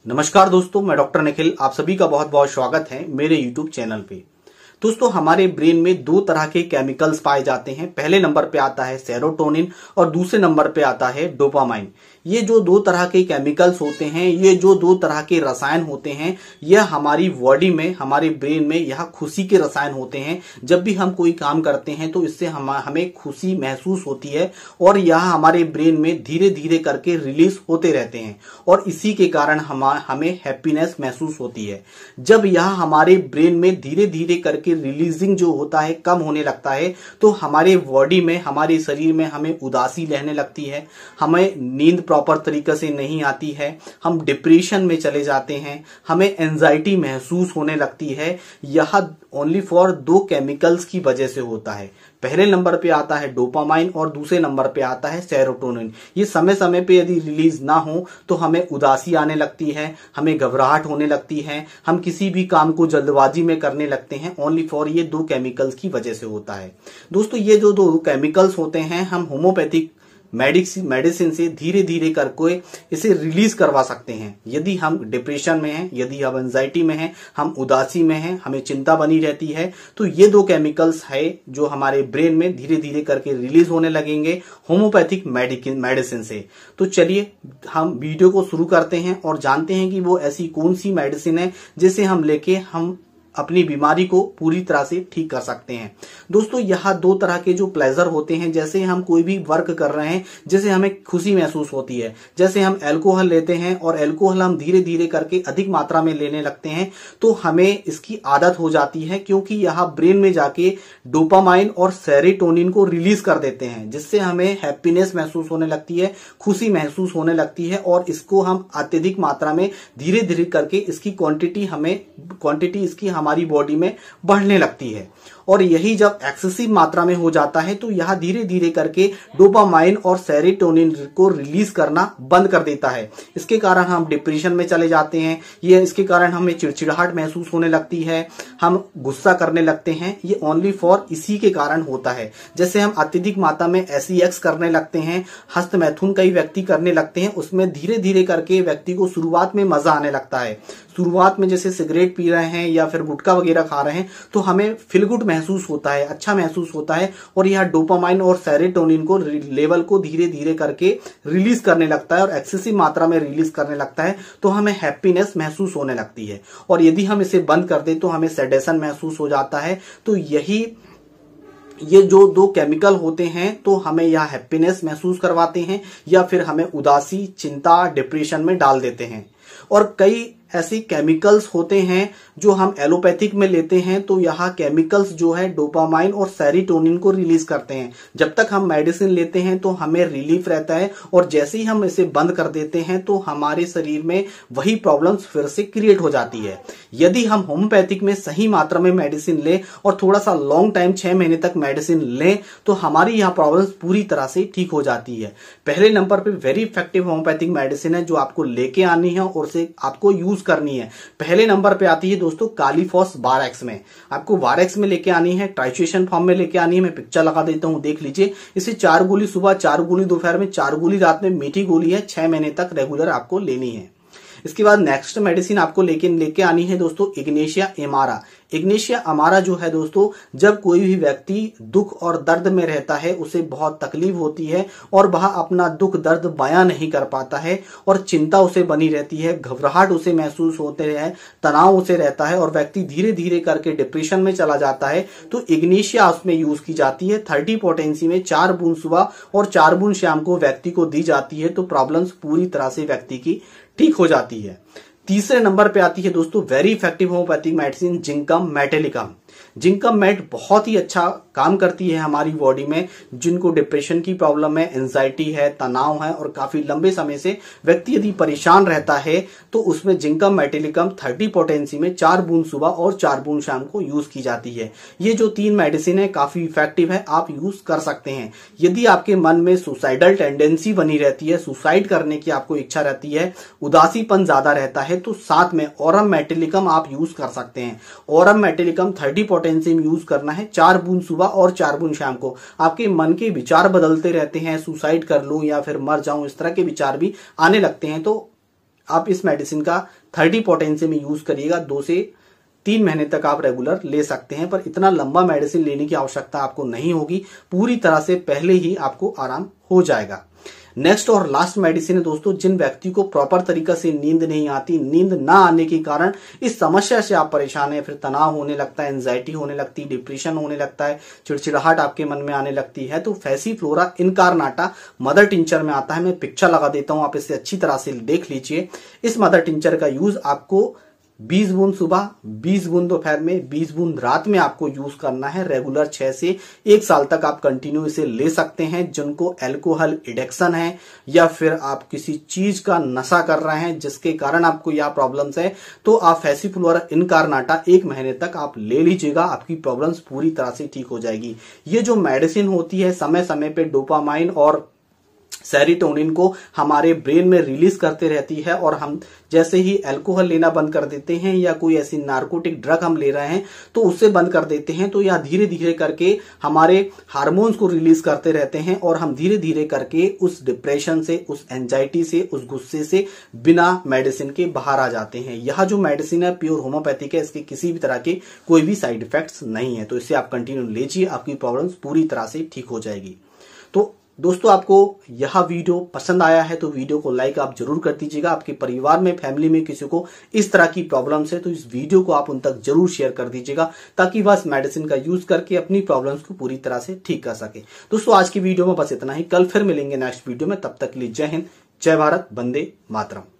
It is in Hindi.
नमस्कार दोस्तों, मैं डॉक्टर निखिल। आप सभी का बहुत बहुत स्वागत है मेरे YouTube चैनल पे। दोस्तों, हमारे ब्रेन में दो तरह के केमिकल्स पाए जाते हैं। पहले नंबर पे आता है सेरोटोनिन और दूसरे नंबर पे आता है डोपामाइन। ये जो दो तरह के केमिकल्स होते हैं, ये जो दो तरह के रसायन होते हैं, यह हमारी बॉडी में, हमारे ब्रेन में यह खुशी के रसायन होते हैं। जब भी हम कोई काम करते हैं तो इससे हमें खुशी महसूस होती है और यह हमारे ब्रेन में धीरे धीरे करके रिलीज होते रहते हैं और इसी के कारण हमें हैप्पीनेस महसूस होती है। जब यह हमारे ब्रेन में धीरे धीरे करके रिलीजिंग जो होता है कम होने लगता है तो हमारे बॉडी में, हमारे शरीर में हमें उदासी रहने लगती है, हमें नींद प्रॉपर तरीके से नहीं आती है, हम डिप्रेशन में चले जाते हैं, हमें एंजाइटी महसूस होने लगती है। यह ओनली फॉर दो केमिकल्स की वजह से होता है। पहले नंबर पे आता है डोपामाइन और दूसरे नंबर पे आता है सेरोटोनिन। ये समय समय पे यदि रिलीज ना हो तो हमें उदासी आने लगती है, हमें घबराहट होने लगती है, हम किसी भी काम को जल्दबाजी में करने लगते हैं। ओनली फॉर ये दो केमिकल्स की वजह से होता है। दोस्तों, ये जो दो केमिकल्स होते हैं, हम होम्योपैथिक मेडिसिन से धीरे धीरे करके इसे रिलीज करवा सकते हैं। यदि हम डिप्रेशन में हैं, यदि हम एंजाइटी में हैं, हम उदासी में हैं, हमें चिंता बनी रहती है, तो ये दो केमिकल्स है जो हमारे ब्रेन में धीरे धीरे करके रिलीज होने लगेंगे होम्योपैथिक मेडिसिन से। तो चलिए हम वीडियो को शुरू करते हैं और जानते हैं कि वो ऐसी कौन सी मेडिसिन है जिसे हम लेके हम अपनी बीमारी को पूरी तरह से ठीक कर सकते हैं। दोस्तों, यह दो तरह के जो प्लेजर होते हैं, जैसे हम कोई भी वर्क कर रहे हैं जैसे हमें खुशी महसूस होती है, जैसे हम अल्कोहल लेते हैं और अल्कोहल हम धीरे धीरे करके अधिक मात्रा में लेने लगते हैं तो हमें इसकी आदत हो जाती है, क्योंकि यह ब्रेन में जाके डोपामाइन और सेरोटोनिन को रिलीज कर देते हैं, जिससे हमें हैप्पीनेस महसूस होने लगती है, खुशी महसूस होने लगती है और इसको हम अत्यधिक मात्रा में धीरे धीरे करके इसकी क्वांटिटी इसकी हमारी बॉडी में बढ़ने लगती है। और यही जब एक्सेसिव मात्रा में हो जाता है तो यह धीरे धीरे करके डोपामाइन और सेरोटोनिन को रिलीज करना बंद कर देता है। इसके कारण हम डिप्रेशन में चले जाते हैं, इसके कारण हमें चिड़चिड़ाहट महसूस होने लगती है, हम गुस्सा करने लगते हैं। ये ओनली फॉर इसी के कारण होता है। जैसे हम अत्यधिक मात्रा में SEX करने लगते हैं, हस्त मैथुन कई व्यक्ति करने लगते हैं, उसमें धीरे धीरे करके व्यक्ति को शुरुआत में मजा आने लगता है। शुरुआत में जैसे सिगरेट पी रहे हैं या फिर गुटखा वगैरह खा रहे हैं तो हमें फील गुड महसूस होता है, अच्छा महसूस होता है और यह डोपामाइन और सेरोटोनिन को लेवल को धीरे धीरे करके रिलीज करने लगता है और एक्सेसिव मात्रा में रिलीज करने लगता है तो हमें हैप्पीनेस महसूस होने लगती है। और यदि हम इसे बंद कर दें तो हमें सेडेशन महसूस हो जाता है। तो ये जो दो केमिकल होते हैं तो हमें यह हैप्पीनेस महसूस करवाते हैं या फिर हमें उदासी, चिंता, डिप्रेशन में डाल देते हैं। और कई ऐसे केमिकल्स होते हैं जो हम एलोपैथिक में लेते हैं तो यह केमिकल्स जो है डोपामाइन और सेरोटोनिन को रिलीज करते हैं। जब तक हम मेडिसिन लेते हैं तो हमें रिलीफ रहता है और जैसे ही हम इसे बंद कर देते हैं तो हमारे शरीर में वही प्रॉब्लम्स फिर से क्रिएट हो जाती है। यदि हम होम्योपैथिक में सही मात्रा में मेडिसिन लें और थोड़ा सा लॉन्ग टाइम 6 महीने तक मेडिसिन लें तो हमारी यह प्रॉब्लम्स पूरी तरह से ठीक हो जाती है। पहले नंबर पे वेरी इफेक्टिव होम्योपैथिक मेडिसिन है जो आपको लेके आनी है और उसे आपको यूज करनी है। पहले नंबर पे आती है दोस्तों कालीफॉस वारेक्स में। आपको वारेक्स में लेके आनी है, टाइट्रेशन फॉर्म में लेके आनी है। मैं पिक्चर लगा देता हूं, देख लीजिए। इसे 4 गोली सुबह, 4 गोली दोपहर में, 4 गोली रात में, मीठी गोली है। 6 महीने तक रेगुलर आपको लेनी है। इसके बाद नेक्स्ट मेडिसिन आपको लेके आनी है दोस्तों इग्नेशिया अमारा। इग्नेशिया अमारा जो है दोस्तों, जब कोई भी व्यक्ति दुख और दर्द में रहता है, उसे बहुत तकलीफ होती है और वह अपना दुख दर्द बयां नहीं कर पाता है और चिंता उसे बनी रहती है, घबराहट उसे महसूस होते है, तनाव उसे रहता है और व्यक्ति धीरे धीरे करके डिप्रेशन में चला जाता है तो इग्नेशिया उसमें यूज की जाती है। 30 पोटेंसी में 4 बूंद सुबह और 4 बूंद शाम को व्यक्ति को दी जाती है तो प्रॉब्लम्स पूरी तरह से व्यक्ति की ठीक हो जाती है। तीसरे नंबर पे आती है दोस्तों very effective homeopathic medicine जिंकम metallicum. जिंकम met बहुत ही अच्छा काम करती है हमारी बॉडी में। जिनको डिप्रेशन की प्रॉब्लम है, एंजाइटी है, तनाव है और काफी लंबे समय से व्यक्ति यदि परेशान रहता है तो उसमें जिंकम मेटेलिकम 30 पोटेंसी में 4 बूंद सुबह और 4 बूंद शाम को यूज की जाती है। ये जो 3 मेडिसिन है काफी इफेक्टिव है, आप यूज कर सकते हैं। यदि आपके मन में सुसाइडल टेंडेंसी बनी रहती है, सुसाइड करने की आपको इच्छा रहती है, उदासीपन ज्यादा रहता है तो साथ में ऑरम मेटेलिकम आप यूज कर सकते हैं। ऑरम मेटेलिकम 30 पोटेंसी में यूज करना है, 4 बूंद सुबह और 4 बूंद शाम को। आपके मन के विचार बदलते रहते हैं, सुसाइड कर लूं या फिर मर जाऊं, इस तरह के विचार भी आने लगते हैं तो आप इस मेडिसिन का 30 पोटेंसी में यूज करिएगा, 2 से 3 महीने तक आप रेगुलर ले सकते हैं, पर इतना लंबा मेडिसिन लेने की आवश्यकता आपको नहीं होगी, पूरी तरह से पहले ही आपको आराम हो जाएगा। नेक्स्ट और लास्ट मेडिसिन है दोस्तों, जिन व्यक्ति को प्रॉपर तरीका से नींद नहीं आती, नींद ना आने के कारण इस समस्या से आप परेशान हैं, फिर तनाव होने लगता है, एंजाइटी होने लगती है, डिप्रेशन होने लगता है, चिड़चिड़ाहट आपके मन में आने लगती है, तो फैसीफ्लोरा इनकारनाटा मदर टिंचर में आता है। मैं पिक्चर लगा देता हूं, आप इसे अच्छी तरह से देख लीजिए। इस मदर टिंचर का यूज आपको 20 बूंद सुबह, 20 बूंद दोपहर में, 20 बूंद रात में आपको यूज करना है। रेगुलर 6 से 1 साल तक आप कंटिन्यू इसे ले सकते हैं। जिनको एल्कोहल एडिक्शन है या फिर आप किसी चीज का नशा कर रहे हैं जिसके कारण आपको यह प्रॉब्लम्स है, तो आप फैसीफ्लोरा इनकारनाटा 1 महीने तक आप ले लीजिएगा, आपकी प्रॉब्लम्स पूरी तरह से ठीक हो जाएगी। ये जो मेडिसिन होती है समय समय पे डोपामाइन और सेरोटोनिन को हमारे ब्रेन में रिलीज करते रहती है, और हम जैसे ही अल्कोहल लेना बंद कर देते हैं या कोई ऐसी नार्कोटिक ड्रग हम ले रहे हैं तो उससे बंद कर देते हैं, तो यह धीरे धीरे करके हमारे हार्मोन्स को रिलीज करते रहते हैं और हम धीरे धीरे करके उस डिप्रेशन से, उस एंजाइटी से, उस गुस्से से बिना मेडिसिन के बाहर आ जाते हैं। यह जो मेडिसिन है प्योर होम्योपैथिक है, इसके किसी भी तरह के कोई भी साइड इफेक्ट्स नहीं है, तो इसे आप कंटिन्यू लीजिए, आपकी प्रॉब्लम्स पूरी तरह से ठीक हो जाएगी। तो दोस्तों आपको यह वीडियो पसंद आया है तो वीडियो को लाइक आप जरूर कर दीजिएगा। आपके परिवार में, फैमिली में किसी को इस तरह की प्रॉब्लम्स है तो इस वीडियो को आप उन तक जरूर शेयर कर दीजिएगा, ताकि वह इस मेडिसिन का यूज करके अपनी प्रॉब्लम्स को पूरी तरह से ठीक कर सके। दोस्तों आज की वीडियो में बस इतना ही, कल फिर मिलेंगे नेक्स्ट वीडियो में, तब तक के लिए जय हिंद, जय भारत, वंदे मातरम।